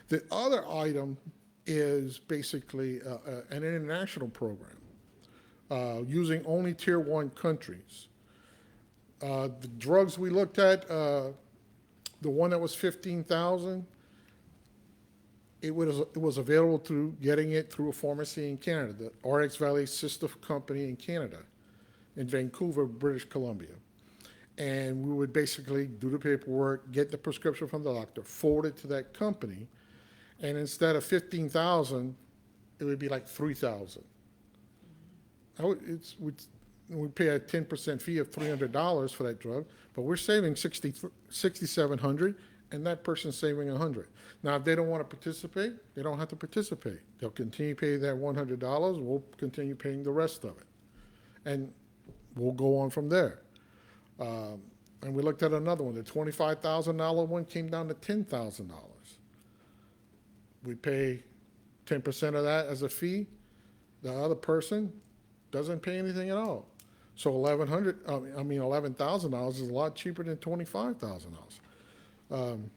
The other item is basically an international program using only Tier 1 countries. The drugs we looked at, the one that was 15,000, it was available through getting it through a pharmacy in Canada, the RX Valley sister company in Canada, in Vancouver, British Columbia. And we would basically do the paperwork, get the prescription from the doctor, forward it to that company, and instead of 15,000, it would be like 3,000. We pay a 10% fee of $300 for that drug, but we're saving $6,700, and that person's saving $100. Now, if they don't want to participate, they don't have to participate. They'll continue paying that $100. We'll continue paying the rest of it, and we'll go on from there. And we looked at another one. The $25,000 one came down to $10,000. We pay 10% of that as a fee. The other person doesn't pay anything at all. So $11,000 is a lot cheaper than $25,000.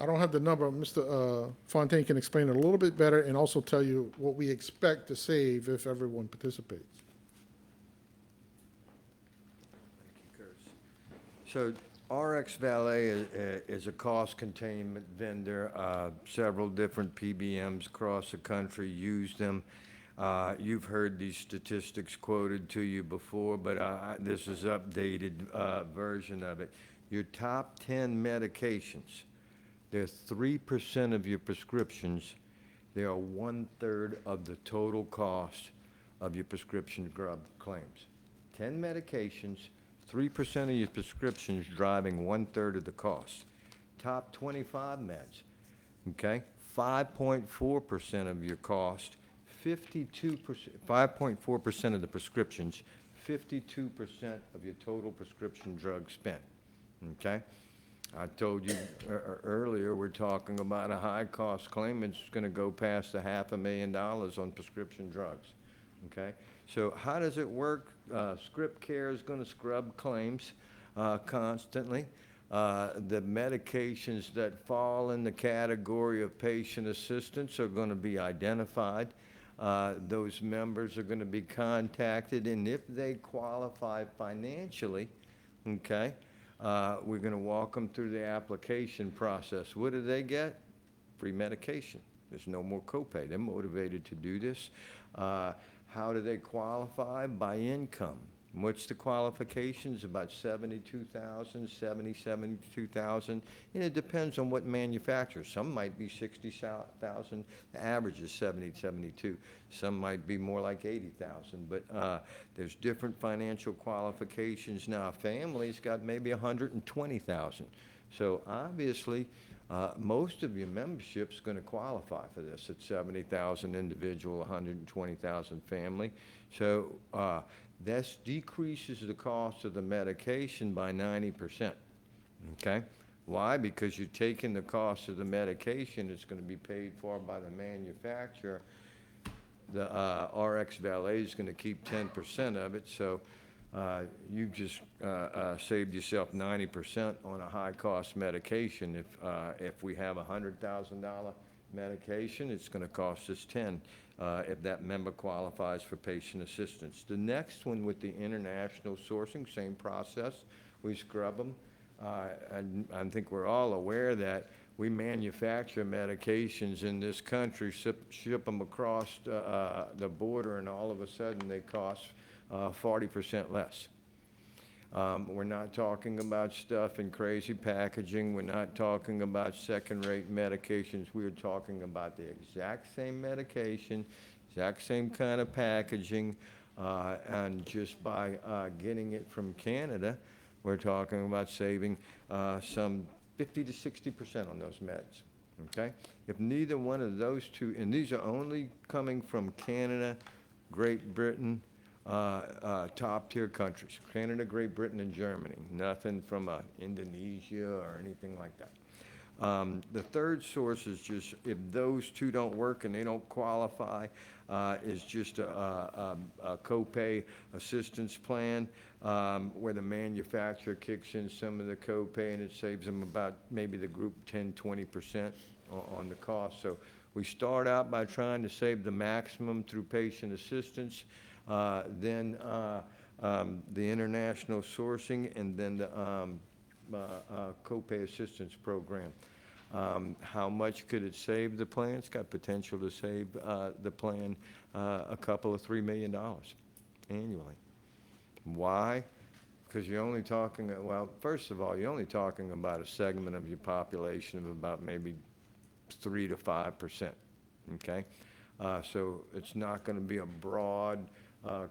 I don't have the number. Mr. Fontaine can explain it a little bit better and also tell you what we expect to save if everyone participates. So RX Valet is a cost containment vendor. Several different PBMs across the country use them. You've heard these statistics quoted to you before, but this is updated version of it. Your top 10 medications, they're 3% of your prescriptions. They are 1/3 of the total cost of your prescription drug claims. 10 medications, 3% of your prescriptions driving 1/3 of the cost. Top 25 meds, okay? 5.4% of your cost, 5.4% of the prescriptions, 52% of your total prescription drug spent, okay? I told you earlier, we're talking about a high-cost claim. It's going to go past $500,000 on prescription drugs, okay? So how does it work? Script Care is going to scrub claims constantly. The medications that fall in the category of patient assistance are going to be identified. Those members are going to be contacted, and if they qualify financially, okay, we're going to walk them through the application process. What do they get? Free medication. There's no more copay. They're motivated to do this. How do they qualify? By income. What's the qualifications? About 72,000, 72,000. And it depends on what manufacturer. Some might be 60,000. The average is 72. Some might be more like 80,000. But there's different financial qualifications. Now, a family's got maybe 120,000. So obviously, most of your membership's going to qualify for this at 70,000 individual, 120,000 family. So this decreases the cost of the medication by 90%, okay? Why? Because you're taking the cost of the medication, it's going to be paid for by the manufacturer. The RX Valet is going to keep 10% of it, so you've just saved yourself 90% on a high-cost medication. If we have a $100,000 medication, it's going to cost us 10 if that member qualifies for patient assistance. The next one with the international sourcing, same process. We scrub them. And I think we're all aware that we manufacture medications in this country, ship them across the border, and all of a sudden they cost 40% less. We're not talking about stuff in crazy packaging. We're not talking about second-rate medications. We're talking about the exact same medication, exact same kind of packaging, and just by getting it from Canada, we're talking about saving some 50 to 60% on those meds, okay? If neither one of those two, and these are only coming from Canada, Great Britain, top-tier countries, Canada, Great Britain, and Germany. Nothing from Indonesia or anything like that. The third source is just, if those two don't work and they don't qualify, is just a copay assistance plan, where the manufacturer kicks in some of the copay and it saves them about maybe the group 10-20% on the cost. So we start out by trying to save the maximum through patient assistance, then the international sourcing, and then the copay assistance program. How much could it save the plan? It's got potential to save the plan a couple of $3 million annually. Why? Because you're only talking, well, first of all, you're only talking about a segment of your population of about maybe 3 to 5%, okay? So it's not going to be a broad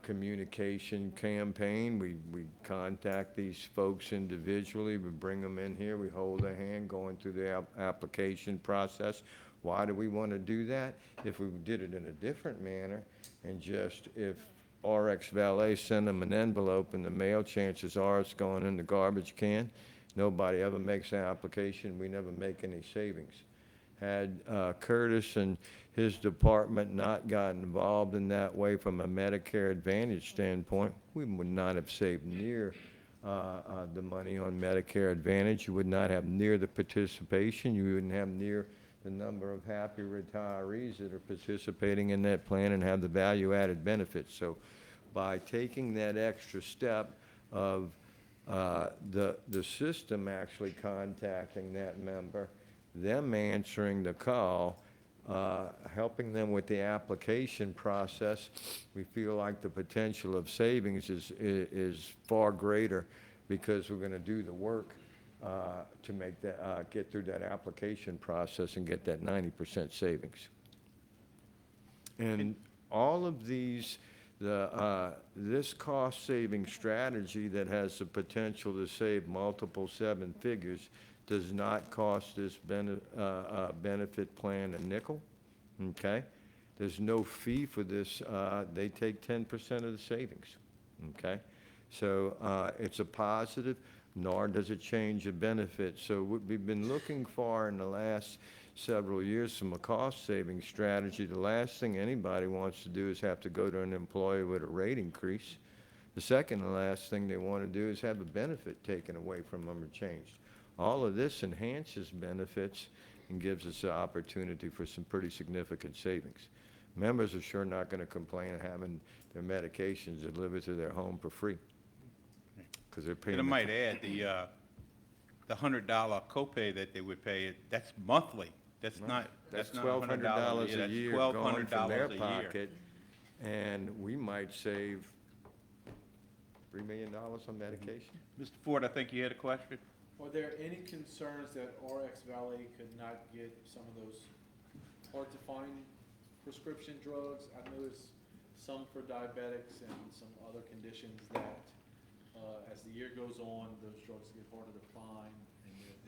communication campaign. We contact these folks individually, we bring them in here, we hold their hand going through the application process. Why do we want to do that? If we did it in a different manner, and just if RX Valet send them an envelope in the mail, chances are it's going in the garbage can. Nobody ever makes an application, we never make any savings. Had Curtis and his department not gotten involved in that way from a Medicare Advantage standpoint, we would not have saved near the money on Medicare Advantage. You would not have near the participation. You wouldn't have near the number of happy retirees that are participating in that plan and have the value-added benefits. So by taking that extra step of the system actually contacting that member, them answering the call, helping them with the application process, we feel like the potential of savings is far greater, because we're going to do the work to make that, get through that application process and get that 90% savings. And all of these, this cost-saving strategy that has the potential to save multiple seven figures does not cost this benefit plan a nickel, okay? There's no fee for this. They take 10% of the savings, okay? So it's a positive, nor does it change the benefit. So what we've been looking for in the last several years from a cost-saving strategy, the last thing anybody wants to do is have to go to an employer with a rate increase. The second and last thing they want to do is have a benefit taken away from them or changed. All of this enhances benefits and gives us the opportunity for some pretty significant savings. Members are sure not going to complain of having their medications delivered to their home for free, because they're paying. And I might add, the $100 copay that they would pay, that's monthly. That's not $1,200 a year That's going from their $1,200 a year. pocket, and we might save $3 million on medication. Mr. Ford, I think you had a question? Are there any concerns that RX Valley could not get some of those hard-to-find prescription drugs? I noticed some for diabetics and some other conditions that, as the year goes on, those drugs get harder to find.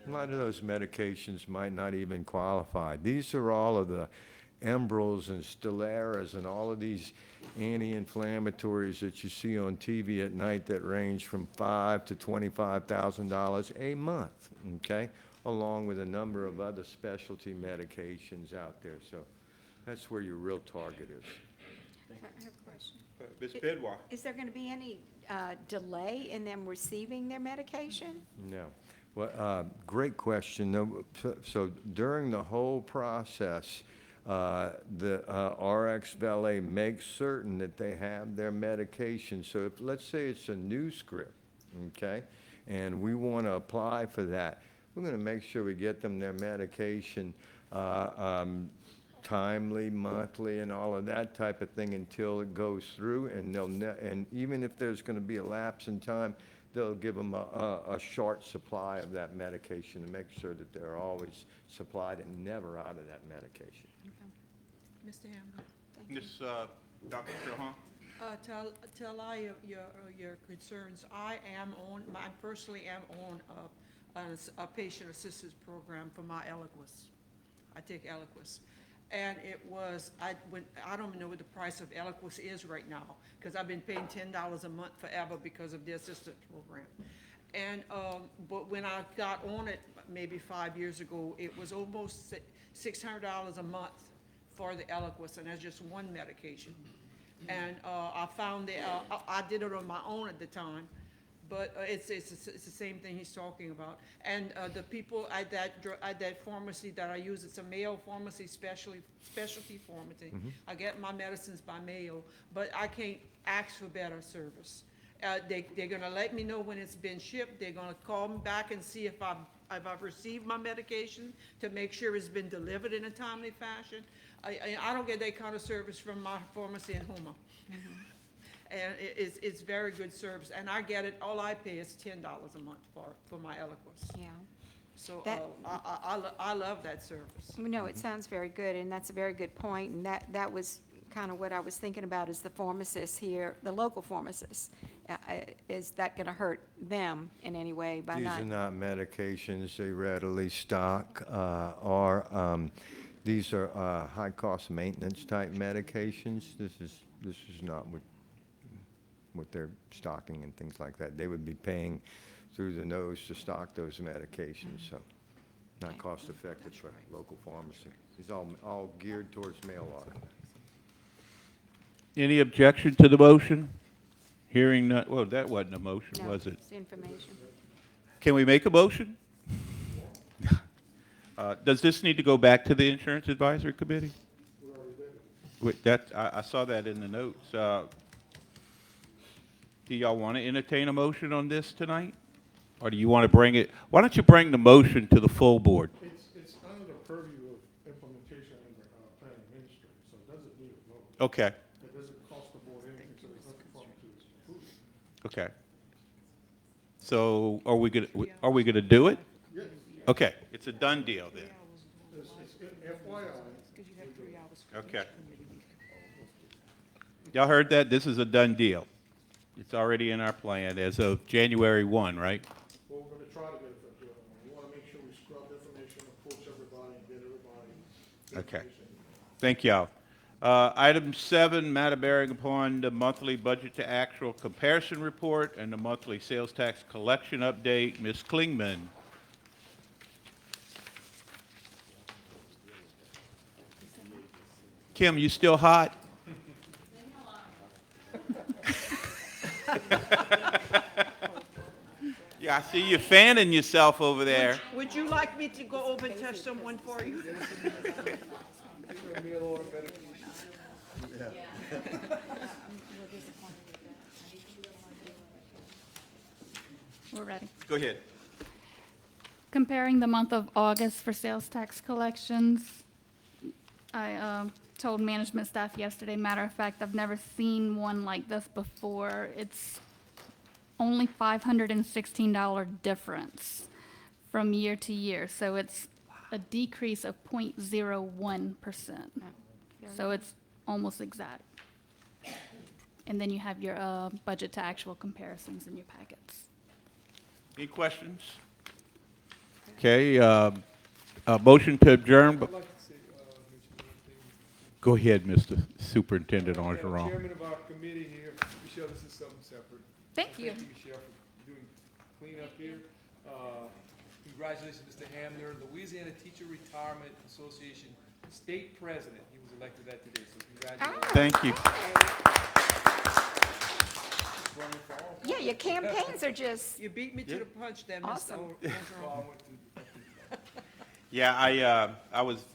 A lot of those medications might not even qualify. These are all of the Enbrels and Stellaras and all of these anti-inflammatories that you see on TV at night that range from $5,000 to $25,000 a month, okay? Along with a number of other specialty medications out there. So that's where your real target is. I have a question. Ms. Bidwell? Is there going to be any delay in them receiving their medication? No. Well, great question. No, so during the whole process, the RX Valet makes certain that they have their medication. So if, let's say it's a new script, okay, and we want to apply for that, we're going to make sure we get them their medication timely, monthly, and all of that type of thing until it goes through, and and even if there's going to be a lapse in time, they'll give them a short supply of that medication to make sure that they're always supplied and never out of that medication. Mr. Hamlin, Ms. Dr. Chauhan? to allay your concerns, I personally am on a patient assistance program for my Eliquis. I take Eliquis. And it was, I don't even know what the price of Eliquis is right now, because I've been paying $10 a month forever because of the assistance program. And, but when I got on it, maybe 5 years ago, it was almost $600 a month for the Eliquis, and that's just one medication. And, I found that, I did it on my own at the time, but it's the same thing he's talking about. And the people at that pharmacy that I use, it's a Mayo pharmacy, specialty pharmacy. I get my medicines by mail, but I can't ask for better service. They're gonna let me know when it's been shipped. They're gonna call me back and see if I've received my medication to make sure it's been delivered in a timely fashion. I don't get that kind of service from my pharmacy in Houma. And it's very good service, and I get it, all I pay is $10 a month for my Eliquis. Yeah. So, That- I love that service. No, it sounds very good, and that's a very good point, and that was kind of what I was thinking about, is the pharmacists here, the local pharmacists. Is that gonna hurt them in any way by These not? are not medications they readily stock, or these are high-cost maintenance type medications. This is not what they're stocking and things like that. They would be paying through the nose to stock those medications, so not cost-effective for local pharmacy. It's all geared towards mail order. Any objection to the motion? Hearing none, well, that wasn't a motion, No, was it? it's information. Can we make a motion? Does this need to go back to the Insurance Advisory Committee? Wait, I saw that in the notes. Do y'all want to entertain a motion on this tonight? Or do you want to bring it, why don't you bring the motion to the full board? It's under the purview of implementation and plan administrator, so it doesn't need a vote. Okay, It doesn't cost the board anything, so there's nothing for them to approve. okay. So are we gonna do it? Yes, Okay, it's a done deal then. it's FYI. Okay. Y'all heard that? This is a done deal. It's already in our plan as of January 1, right? Well, we're gonna try to get it for Bill. We wanna make sure we scrub information, approach everybody, and get everybody. the Okay. information. Thank y'all. Item 7, matter bearing upon the monthly budget to actual comparison report and the monthly sales tax collection update. Ms. Klingman. Kim, you still hot? Yeah, I see you fanning yourself over there. Would you like me to go over and touch someone for you? We're ready. Go ahead. Comparing the month of August for sales tax collections, I told management staff yesterday, matter of fact, I've never seen one like this before. It's only $516 difference from year to year, so it's a decrease of 0.01%. So it's almost exact. And then you have your budget to actual comparisons in your packets. Any questions? Okay, motion to adjourn, but I'd like to say, mention one thing. go ahead, Mr. Superintendent Madam Orgeron. Chairman of our committee here, Michelle, this is something separate. Thank you. Thank you, Michelle, for doing cleanup here. Congratulations, Mr. Hamner, Louisiana Teacher Retirement Association State President. He was elected that today, so congratulations. Thank you. Yeah, your campaigns are just, You beat me to the punch there, Mr. Awesome. Orgeron. Well, I went to- Yeah, I was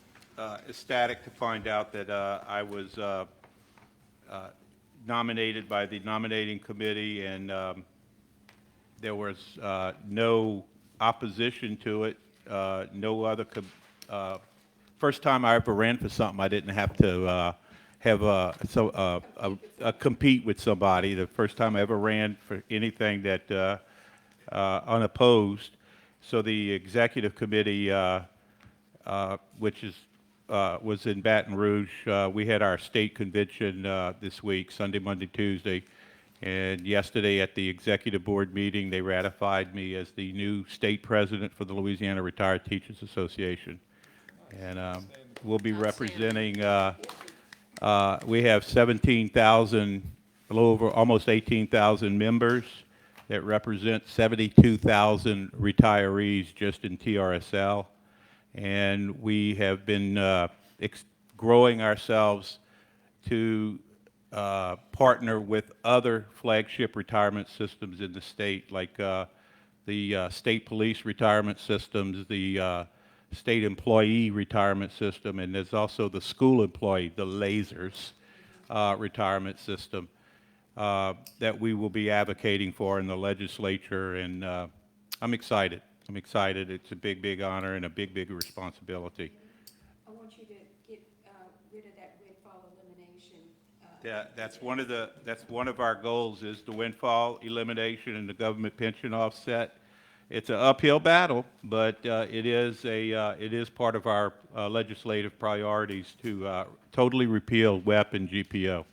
ecstatic to find out that I was nominated by the nominating committee, and there was no opposition to it, no other, first time I ever ran for something, I didn't have to have a compete with somebody. The first time I ever ran for anything that unopposed. So the executive committee, which was in Baton Rouge, we had our state convention this week, Sunday, Monday, Tuesday. And yesterday at the executive board meeting, they ratified me as the new state president for the Louisiana Retired Teachers Association. And we'll be representing, we have 17,000, a little over, almost 18,000 members. that represents 72,000 retirees just in TRSL. And we have been growing ourselves to partner with other flagship retirement systems in the state, like the state police retirement systems, the state employee retirement system, and there's also the school employee, the lasers retirement system that we will be advocating for in the legislature, and I'm excited. I'm excited. It's a big, big honor and a big, big responsibility. I want you to get rid of that windfall elimination. That's one of our goals is the windfall elimination and the government pension offset. It's an uphill battle, but it is part of our legislative priorities to totally repeal WEP and GPO.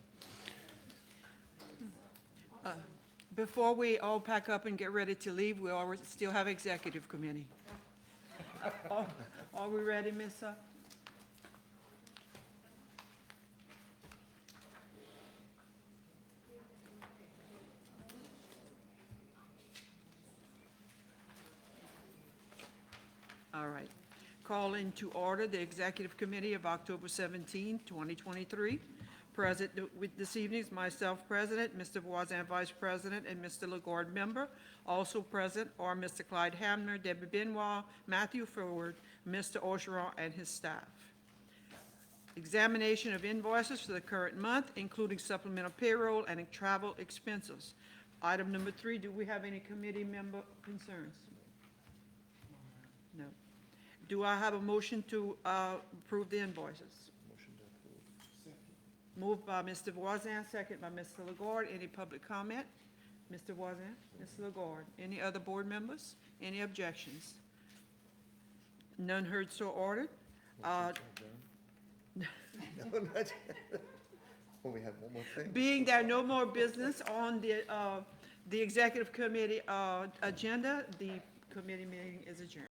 Before we all pack up and get ready to leave, we always still have executive committee. Are we ready, Ms.? All right. Call into order the Executive Committee of October 17, 2023. Present with this evening is myself, President, Mr. Voisin, Vice President, and Mr. LaGorde, Member. Also present are Mr. Clyde Hamner, Debbie Benoit, Matthew Forward, Mr. Orgeron, and his staff. Examination of invoices for the current month, including supplemental payroll and travel expenses. Item number 3, do we have any committee member concerns? No. Do I have a motion to approve the invoices? Moved by Mr. Voisin, second by Mr. LaGorde. Any public comment? Mr. Voisin, Mr. LaGorde. Any other board members? Any objections? None heard, so ordered. No, not- Oh, we have one more thing. Being there no more business on the executive committee agenda, the committee meeting is adjourned.